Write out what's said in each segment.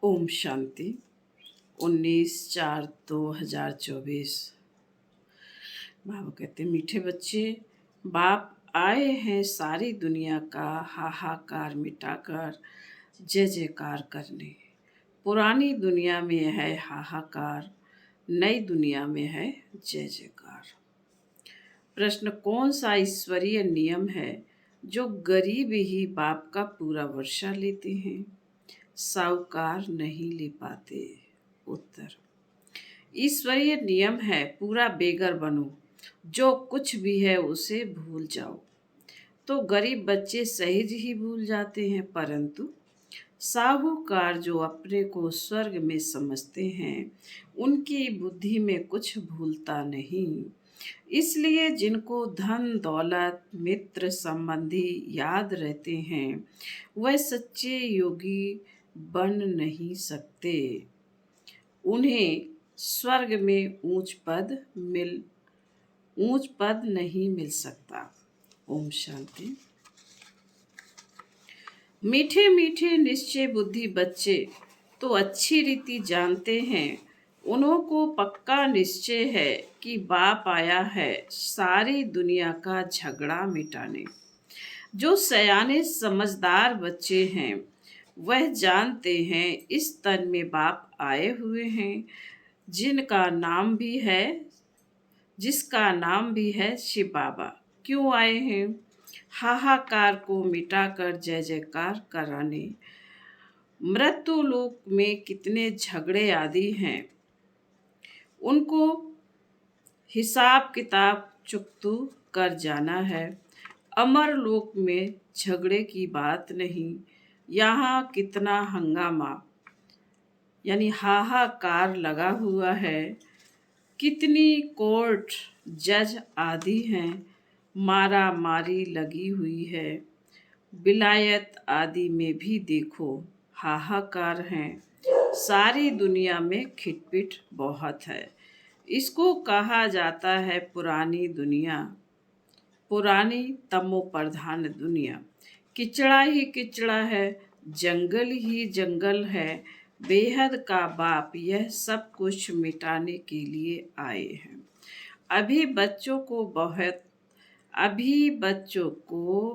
ओम शांति। 19/4/2024। बाबा कहते, मीठे बच्चे, बाप आए हैं सारी दुनिया का हाहाकार मिटाकर जय जयकार करने। पुरानी दुनिया में है हाहाकार, नई दुनिया में है जय जयकार। प्रश्न, कौन सा ईश्वरीय नियम है जो गरीब ही बाप का पूरा वर्षा लेते हैं, साहूकार नहीं ले पाते? उत्तर, ईश्वरीय नियम है पूरा बेगर बनो, जो कुछ भी है उसे भूल जाओ। तो गरीब बच्चे सहज ही भूल जाते हैं, परंतु साहूकार जो अपने को स्वर्ग में समझते हैं, उनकी बुद्धि में कुछ भूलता नहीं। इसलिए जिनको धन दौलत मित्र संबंधी याद रहते हैं, वह सच्चे योगी बन नहीं सकते। उन्हें स्वर्ग में ऊंच पद नहीं मिल सकता। ओम शांति। मीठे मीठे निश्चय बुद्धि बच्चे तो अच्छी रीति जानते हैं, उन्हों को पक्का निश्चय है कि बाप आया है सारी दुनिया का झगड़ा मिटाने। जो सयाने समझदार बच्चे हैं, वह जानते हैं इस तन में बाप आए हुए हैं, जिसका नाम भी है शिव बाबा। क्यों आए हैं? हाहाकार को मिटाकर जय जयकार कराने। मृत्यु लोक में कितने झगड़े आदि हैं, उनको हिसाब किताब चुकतू कर जाना है। अमर लोक में झगड़े की बात नहीं। यहाँ कितना हंगामा यानी हाहाकार लगा हुआ है, कितनी कोर्ट जज आदि हैं, मारा मारी लगी हुई है। विलायत आदि में भी देखो हाहाकार हैं। सारी दुनिया में खिटपिट बहुत है। इसको कहा जाता है पुरानी दुनिया, पुरानी तमो प्रधान दुनिया। किचड़ा ही किचड़ा है, जंगल ही जंगल है। बेहद का बाप यह सब कुछ मिटाने के लिए आए हैं। अभी बच्चों को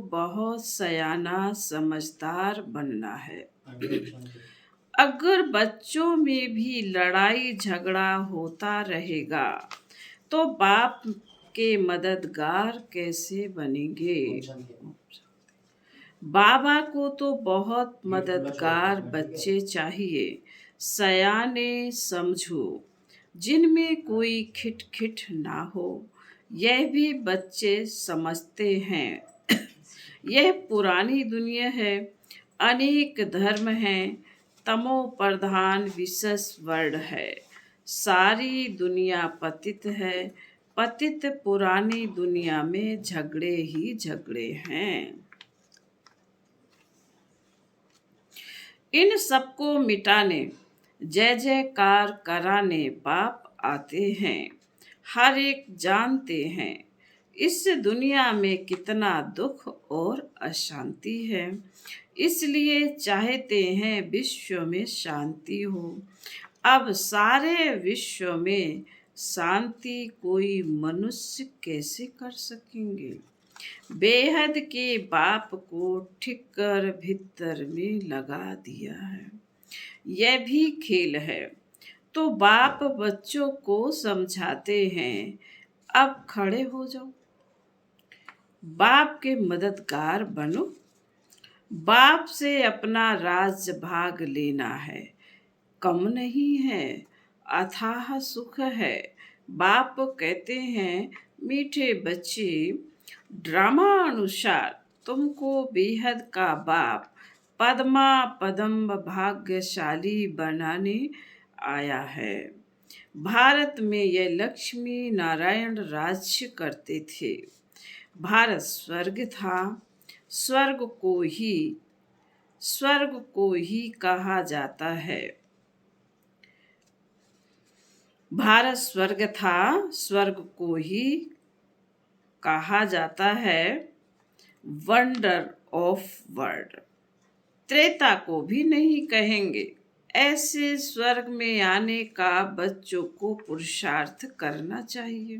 बहुत सयाना समझदार बनना है। अगर बच्चों में भी लड़ाई झगड़ा होता रहेगा तो बाप के मददगार कैसे बनेंगे? बाबा को तो बहुत मददगार बच्चे चाहिए, सयाने समझो, जिनमें कोई खिट ना हो। यह भी बच्चे समझते हैं। यह पुरानी दुनिया है, अनेक धर्म हैं, तमो प्रधान विशेष वर्ड है। सारी दुनिया पतित है, पतित पुरानी दुनिया में झगड़े ही झगड़े हैं। इन सबको मिटाने जय जयकार कराने बाप आते हैं। हर एक जानते हैं इस दुनिया में कितना दुख और अशांति है, इसलिए चाहते हैं विश्व में शांति हो। अब सारे विश्व में शांति कोई मनुष्य कैसे कर सकेंगे? बेहद के बाप को ठिक्कर भीतर में लगा दिया है। यह भी खेल है। तो बाप बच्चों को समझाते हैं, अब खड़े हो जाओ, बाप के मददगार बनो। बाप से अपना राज भाग लेना है, कम नहीं है, अथाह सुख है। बाप कहते हैं, मीठे बच्चे, ड्रामा अनुसार तुमको बेहद का बाप पद्मा पदम भाग्यशाली बनाने आया है। भारत में यह लक्ष्मी नारायण राज्य करते थे। भारत स्वर्ग था, स्वर्ग को ही कहा जाता है। भारत स्वर्ग था, स्वर्ग को ही कहा जाता है। Wonder of world. त्रेता को भी नहीं कहेंगे, ऐसे स्वर्ग में आने का बच्चों को पुरुषार्थ करना चाहिए।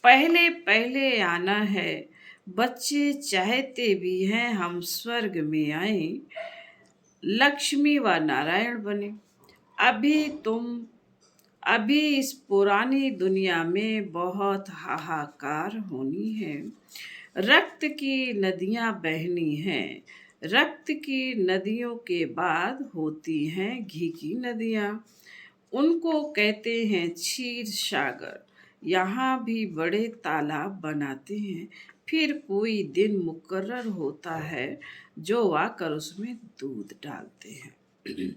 पहले पहले आना है। बच्चे चाहते भी हैं हम स्वर्ग में आए, लक्ष्मी व नारायण बने। अभी तुम अभी इस पुरानी दुनिया में बहुत हाहाकार होनी है। रक्त की नदियां बहनी हैं। रक्त की नदियों के बाद होती हैं घी की नदियां। उनको कहते हैं क्षीर सागर। यहाँ भी बड़े तालाब बनाते हैं। फिर कोई दिन मुकर्रर होता है जो आकर उसमें दूध डालते हैं।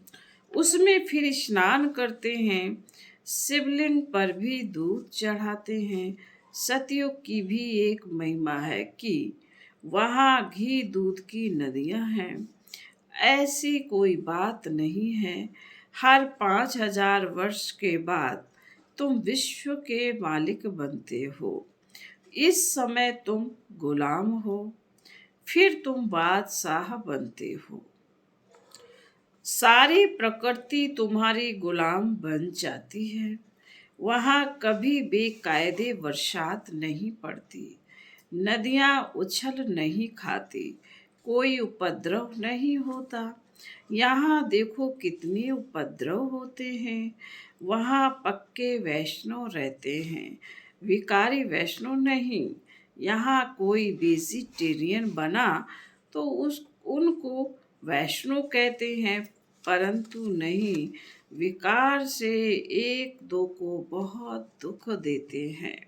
उसमें फिर स्नान करते हैं। शिवलिंग पर भी दूध चढ़ाते हैं। सतयुग की भी एक महिमा है कि वहाँ घी दूध की नदियाँ हैं। ऐसी कोई बात नहीं है। हर 5,000 वर्ष के बाद तुम विश्व के मालिक बनते हो। इस समय तुम गुलाम हो, फिर तुम बादशाह बनते हो। सारी प्रकृति तुम्हारी गुलाम बन जाती है। वहाँ कभी बेकायदे बरसात नहीं पड़ती, नदियाँ उछल नहीं खाती, कोई उपद्रव नहीं होता। यहाँ देखो कितने उपद्रव होते हैं। वहाँ पक्के वैष्णव रहते हैं, विकारी वैष्णव नहीं। यहाँ कोई वेजिटेरियन बना तो उनको वैष्णव कहते हैं, परंतु नहीं, विकार से एक दो को बहुत दुख देते हैं।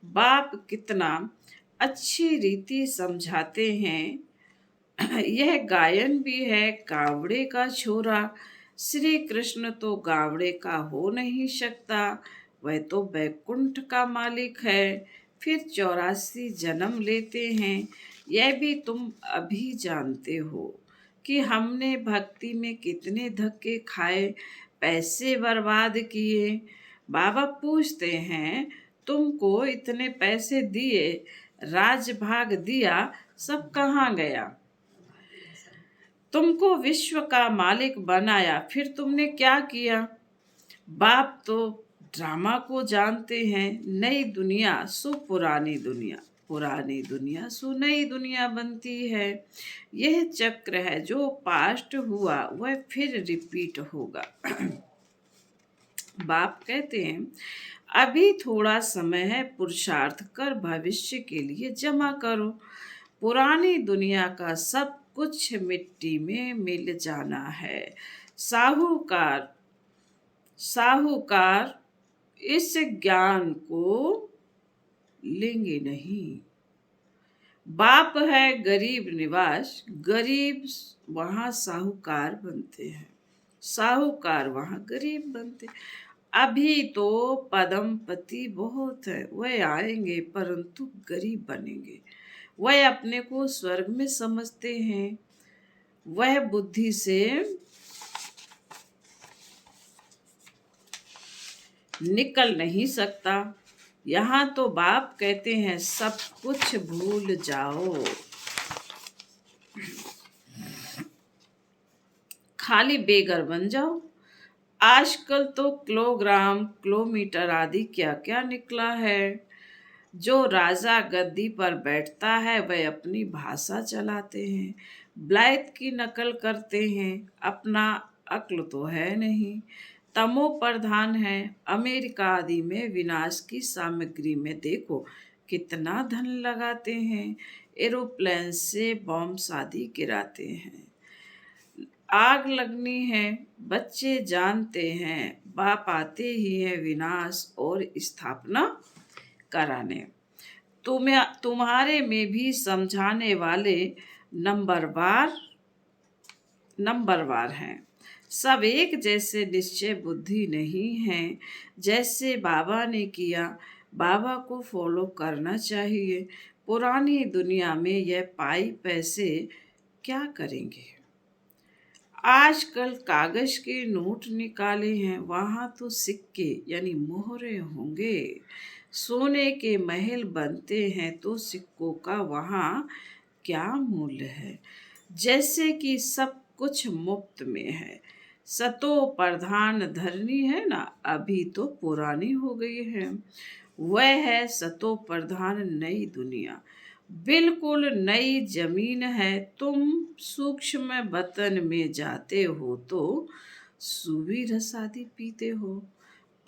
बाप कितना अच्छी रीति समझाते हैं। यह गायन भी है, गावड़े का छोरा। श्री कृष्ण तो गावड़े का हो नहीं सकता, वह तो बैकुंठ का मालिक है। फिर 84 जन्म लेते हैं। यह भी तुम अभी जानते हो कि हमने भक्ति में कितने धक्के खाए, पैसे बर्बाद किए। बाबा पूछते हैं, तुमको इतने पैसे दिए, राजभाग दिया, सब कहाँ गया? तुमको विश्व का मालिक बनाया, फिर तुमने क्या किया? बाप तो ड्रामा को जानते हैं। नई दुनिया सो पुरानी दुनिया, पुरानी दुनिया सो नई दुनिया बनती है। यह चक्र है, जो पास्ट हुआ वह फिर रिपीट होगा। बाप कहते हैं, अभी थोड़ा समय है, पुरुषार्थ कर भविष्य के लिए जमा करो। पुरानी दुनिया का सब कुछ मिट्टी में मिल जाना है। साहूकार साहूकार इस ज्ञान को लेंगे नहीं। बाप है गरीब निवास, गरीब वहाँ साहूकार बनते हैं, साहूकार वहाँ गरीब बनते। अभी तो पदमपति बहुत है, वह आएंगे परंतु गरीब बनेंगे। वह अपने को स्वर्ग में समझते हैं, वह बुद्धि से निकल नहीं सकता। यहाँ तो बाप कहते हैं, सब कुछ भूल जाओ, खाली बेघर बन जाओ। आजकल तो किलोग्राम, किलोमीटर आदि क्या क्या निकला है। जो राजा गद्दी पर बैठता है वह अपनी भाषा चलाते हैं, ब्लाइथ की नकल करते हैं, अपना अक्ल तो है नहीं, तमो प्रधान है। अमेरिका आदि में विनाश की सामग्री में देखो कितना धन लगाते हैं, एरोप्लेन से बॉम्ब आदि गिराते हैं। आग लगनी है, बच्चे जानते हैं, बाप आते ही है विनाश और स्थापना कराने। तुम्हारे में भी समझाने वाले नंबरवार हैं। सब एक जैसे निश्चय बुद्धि नहीं है। जैसे बाबा ने किया, बाबा को फॉलो करना चाहिए। पुरानी दुनिया में यह पाई पैसे क्या करेंगे? आजकल कागज के नोट निकाले हैं, वहाँ तो सिक्के यानी मोहरे होंगे। सोने के महल बनते हैं तो सिक्कों का वहाँ क्या मूल्य है? जैसे कि सब कुछ मुफ्त में है, सतो प्रधान धरनी है ना, अभी तो पुरानी हो गई है। वह है सतो प्रधान नई दुनिया, बिल्कुल नई जमीन है। तुम सूक्ष्म वतन में जाते हो तो सुबह रसादी पीते हो,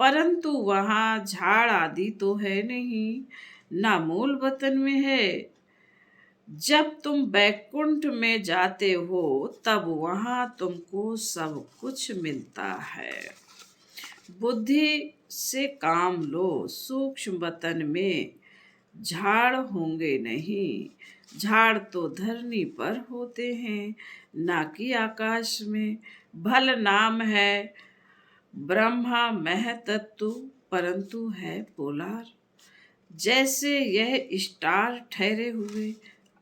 परंतु वहाँ झाड़ आदि तो है नहीं, ना मूल वतन में है। जब तुम बैकुंठ में जाते हो तब वहाँ तुमको सब कुछ मिलता है। बुद्धि से काम लो, सूक्ष्म वतन में झाड़ होंगे नहीं। झाड़ तो धरनी पर होते हैं, ना कि आकाश में। भल नाम है ब्रह्मा महतत्व, परंतु है पोलार। जैसे यह स्टार ठहरे हुए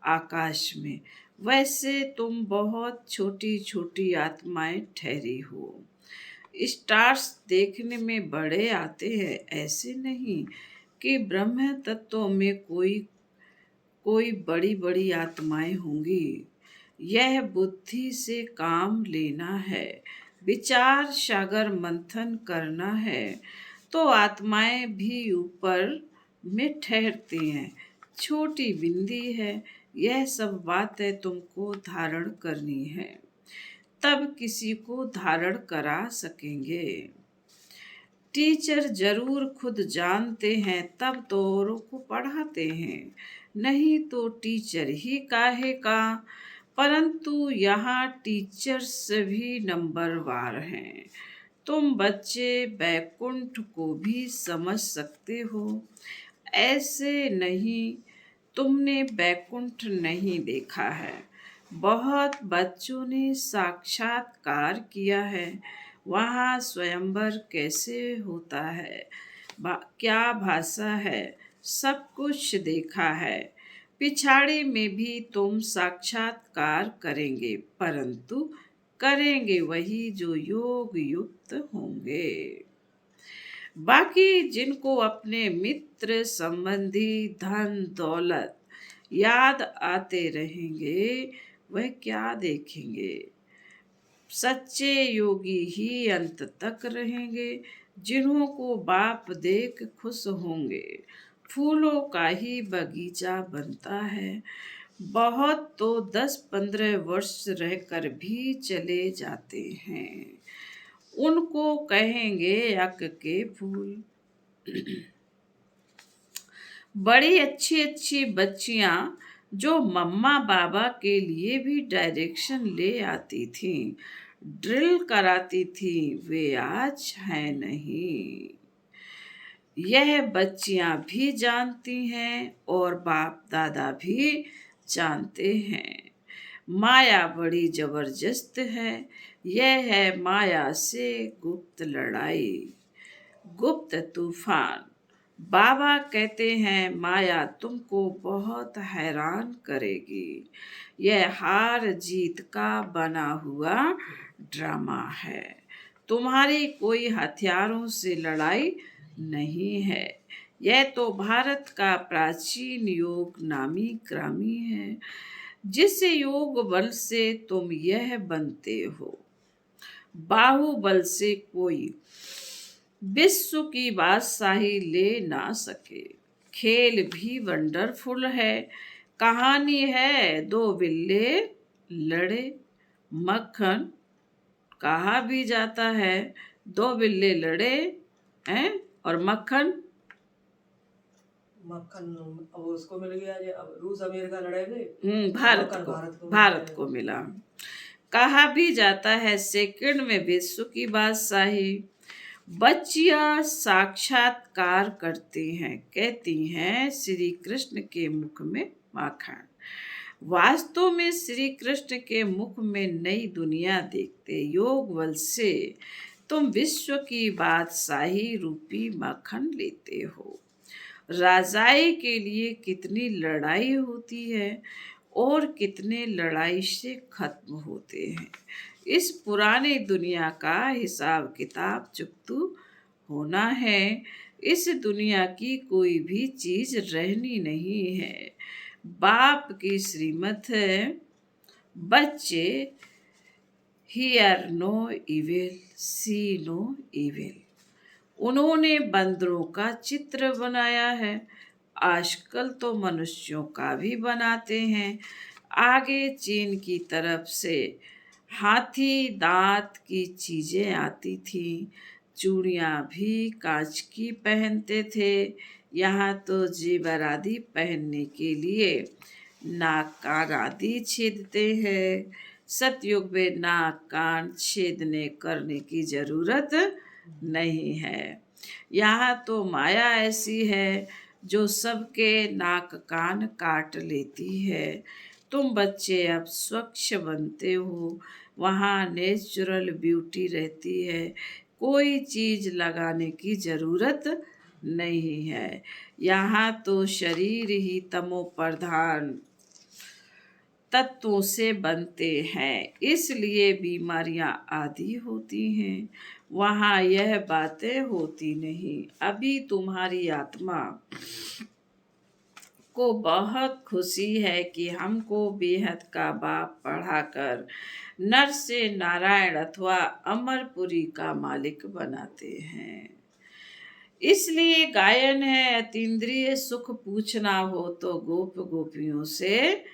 आकाश में, वैसे तुम बहुत छोटी छोटी आत्माएं ठहरी हो। स्टार्स देखने में बड़े आते हैं, ऐसे नहीं कि ब्रह्म तत्व में कोई कोई बड़ी बड़ी आत्माएं होंगी। यह बुद्धि से काम लेना है, विचार सागर मंथन करना है, तो आत्माएं भी ऊपर में ठहरती हैं। छोटी बिंदी है, यह सब बातें तुमको धारण करनी है, तब किसी को धारण करा सकेंगे। टीचर जरूर खुद जानते हैं, तब तो औरों को पढ़ाते हैं, नहीं तो टीचर ही काहे का। परंतु यहाँ टीचर्स भी नंबरवार हैं। तुम बच्चे बैकुंठ को भी समझ सकते हो, ऐसे नहीं तुमने बैकुंठ नहीं देखा है। बहुत बच्चों ने साक्षात्कार किया है, वहाँ स्वयंवर कैसे होता है, क्या भाषा है, सब कुछ देखा है। पिछाड़ी में भी तुम साक्षात्कार करेंगे, परंतु करेंगे वही जो योग युक्त होंगे। बाकी जिनको अपने मित्र संबंधी धन दौलत याद आते रहेंगे, वह क्या देखेंगे। सच्चे योगी ही अंत तक रहेंगे, जिन्हों को बाप देख खुश होंगे। फूलों का ही बगीचा बनता है, बहुत तो 10-15 वर्ष रहकर भी चले जाते हैं। उनको कहेंगे अक के फूल। बड़ी अच्छी अच्छी बच्चियां जो मम्मा बाबा के लिए भी डायरेक्शन ले आती थीं, ड्रिल कराती थी, वे आज हैं नहीं। यह बच्चियां भी जानती हैं और बाप दादा भी जानते हैं। माया बड़ी जबरदस्त है, यह है माया से गुप्त लड़ाई, गुप्त तूफान। बाबा कहते हैं माया तुमको बहुत हैरान करेगी, यह हार जीत का बना हुआ ड्रामा है। तुम्हारी कोई हथियारों से लड़ाई नहीं है, यह तो भारत का प्राचीन योग नामी ग्रामी है, जिस योग बल से तुम यह बनते हो। बाहुबल से कोई विश्व की बादशाही ले ना सके। खेल भी वंडरफुल है, कहानी है दो बिल्ले लड़े। मक्खन कहा भी जाता है, दो बिल्ले लड़े हैं और मक्खन मक्खन अब उसको मिल गया, ये अब रूस अमेरिका लड़ेंगे, भारत मक्खन को भारत को मिला। कहा भी जाता है सेकंड में विश्व की बादशाही। बच्चियां साक्षात्कार करती हैं, कहती हैं श्री कृष्ण के मुख में माखन। वास्तव में श्री कृष्ण के मुख में नई दुनिया देखते योग बल से तुम विश्व की बादशाही रूपी माखन लेते हो। राजाई के लिए कितनी लड़ाई होती है और कितने लड़ाई से खत्म होते हैं। इस पुरानी दुनिया का हिसाब किताब चुकतू होना है। इस दुनिया की कोई भी चीज रहनी नहीं है, बाप की श्रीमत है। बच्चे hear no evil, see no evil. उन्होंने बंदरों का चित्र बनाया है, आजकल तो मनुष्यों का भी बनाते हैं। आगे चीन की तरफ से हाथी दांत की चीजें आती थी, चूड़ियां भी कांच की पहनते थे। यहाँ तो जेवर आदि पहनने के लिए नाक कान आदि छेदते हैं। सतयुग में नाक कान छेदने करने की जरूरत नहीं है। यहाँ तो माया ऐसी है जो सबके नाक कान काट लेती है। तुम बच्चे अब स्वच्छ बनते हो, वहाँ नेचुरल ब्यूटी रहती है, कोई चीज लगाने की जरूरत नहीं है। यहाँ तो शरीर ही तमो प्रधान तत्वों से बनते हैं, इसलिए बीमारियां आदि होती हैं। वहाँ यह बातें होती नहीं। अभी तुम्हारी आत्मा को बहुत खुशी है कि हमको बेहद का बाप पढ़ाकर नर से नारायण अथवा अमरपुरी का मालिक बनाते हैं। इसलिए गायन है, अतीन्द्रिय सुख पूछना हो तो गोप गोपियों से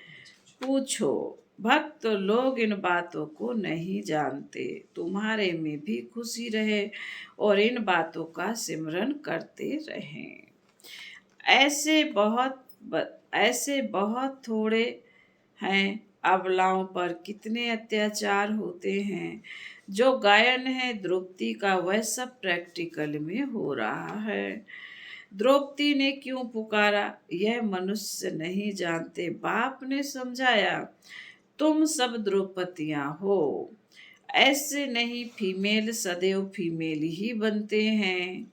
पूछो। भक्त लोग इन बातों को नहीं जानते। तुम्हारे में भी खुशी रहे और इन बातों का सिमरन करते रहें। ऐसे बहुत थोड़े हैं। अबलाओं पर कितने अत्याचार होते हैं। जो गायन है द्रौपदी का, वह सब प्रैक्टिकल में हो रहा है। द्रौपदी ने क्यों पुकारा यह मनुष्य नहीं जानते। बाप ने समझाया, तुम सब द्रौपदियां हो। ऐसे नहीं, फीमेल सदैव फीमेल ही बनते हैं।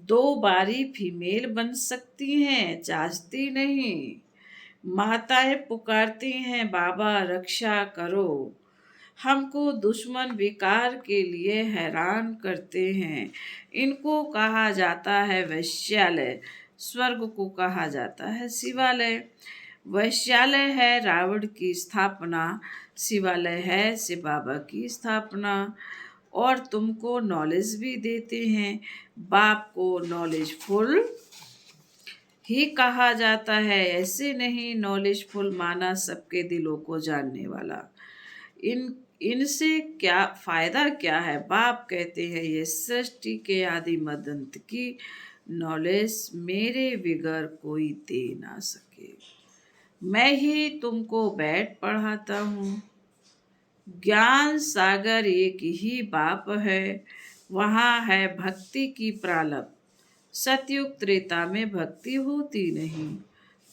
2 बारी फीमेल बन सकती हैं, चाहती नहीं। माताएं पुकारती हैं, बाबा रक्षा करो। हमको दुश्मन विकार के लिए हैरान करते हैं। इनको कहा जाता है वैश्यालय, स्वर्ग को कहा जाता है शिवालय। वैश्यालय है रावण की स्थापना, शिवालय है शिव बाबा की स्थापना। और तुमको नॉलेज भी देते हैं। बाप को नॉलेजफुल ही कहा जाता है, ऐसे नहीं नॉलेजफुल माना सबके दिलों को जानने वाला। इनसे क्या फायदा क्या है। बाप कहते हैं ये सृष्टि के आदि मदंत की नॉलेज मेरे बिगर कोई दे ना सके। मैं ही तुमको बैठ पढ़ाता हूँ। ज्ञान सागर एक ही बाप है, वहाँ है भक्ति की प्रालब्ध। सतयुग त्रेता में भक्ति होती नहीं,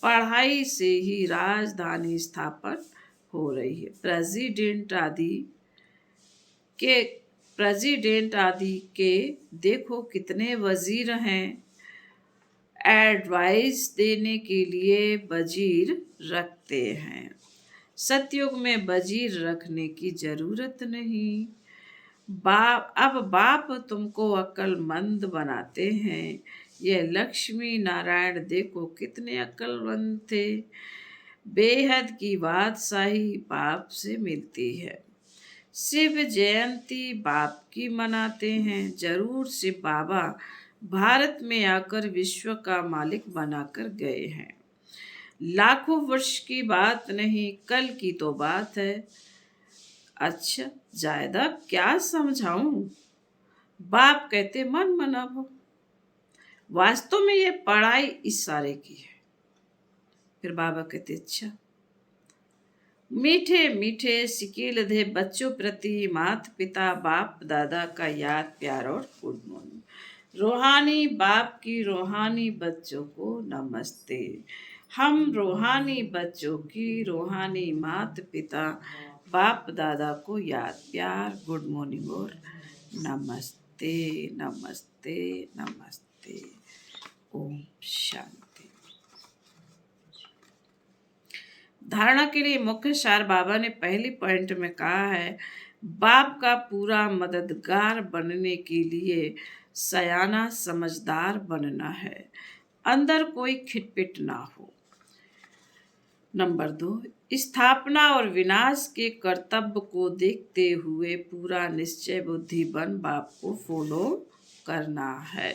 पढ़ाई से ही राजधानी स्थापन हो रही है। प्रेसिडेंट आदि के देखो कितने वजीर हैं। एडवाइस देने के लिए वजीर रखते हैं। सतयुग में वजीर रखने की जरूरत नहीं। अब बाप तुमको अक्लमंद बनाते हैं। ये लक्ष्मी नारायण देखो कितने अक्लमंद थे। बेहद की बादशाही बाप से मिलती है। शिव जयंती बाप की मनाते हैं। जरूर शिव बाबा भारत में आकर विश्व का मालिक बनाकर गए हैं। लाखों वर्ष की बात नहीं, कल की तो बात है। अच्छा ज्यादा क्या समझाऊं। बाप कहते मन मनाओ। वास्तव में ये पढ़ाई इशारे की है। फिर बाबा कहते अच्छा। मीठे मीठे सिकील दे बच्चों प्रति माता पिता बाप दादा का याद प्यार और गुड मॉर्निंग। रूहानी बाप की रूहानी बच्चों को नमस्ते। हम रूहानी बच्चों की रूहानी माता पिता बाप दादा को याद प्यार गुड मॉर्निंग और नमस्ते नमस्ते नमस्ते। ओम शांति। धारणा के लिए मुख्य सार बाबा ने पहली पॉइंट में कहा है, बाप का पूरा मददगार बनने के लिए सयाना समझदार बनना है, अंदर कोई खिटपिट ना हो। नंबर 2, स्थापना और विनाश के कर्तव्य को देखते हुए पूरा निश्चय बुद्धिमान बाप को फॉलो करना है।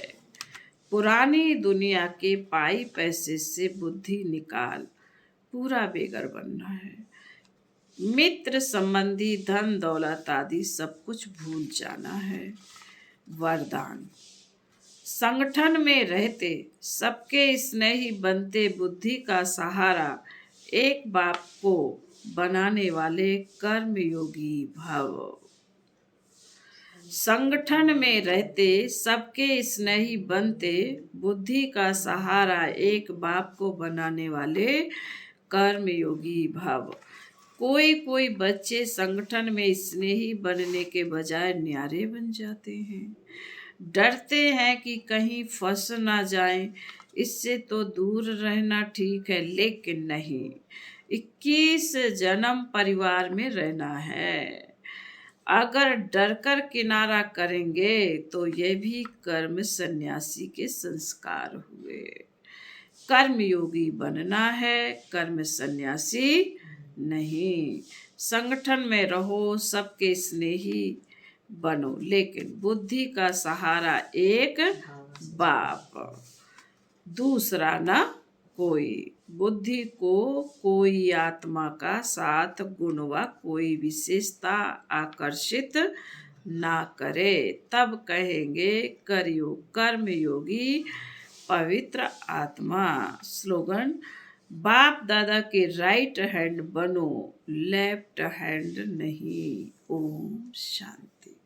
पुरानी दुनिया के पाई पैसे से बुद्धि निकाल पूरा बेगर बनना है। मित्र संबंधी धन दौलत आदि सब कुछ भूल जाना है। वरदान, संगठन में रहते सबके स्नेही बनते बुद्धि का सहारा एक बाप को बनाने वाले कर्मयोगी भव। संगठन में रहते सबके स्नेही बनते बुद्धि का सहारा एक बाप को बनाने वाले कर्मयोगी भव। कोई कोई बच्चे संगठन में स्नेही बनने के बजाय न्यारे बन जाते हैं। डरते हैं कि कहीं फंस ना जाएं, इससे तो दूर रहना ठीक है, लेकिन नहीं, 21 जन्म परिवार में रहना है। अगर डरकर किनारा करेंगे तो ये भी कर्म सन्यासी के संस्कार हुए। कर्मयोगी बनना है, कर्म सन्यासी नहीं। संगठन में रहो, सबके स्नेही बनो, लेकिन बुद्धि का सहारा एक बाप, दूसरा न कोई। बुद्धि को कोई आत्मा का साथ गुण व कोई विशेषता आकर्षित ना करे, तब कहेंगे करयोग कर्मयोगी पवित्र आत्मा। स्लोगन, बाप दादा के राइट हैंड बनो, लेफ्ट हैंड नहीं। ओम शांति।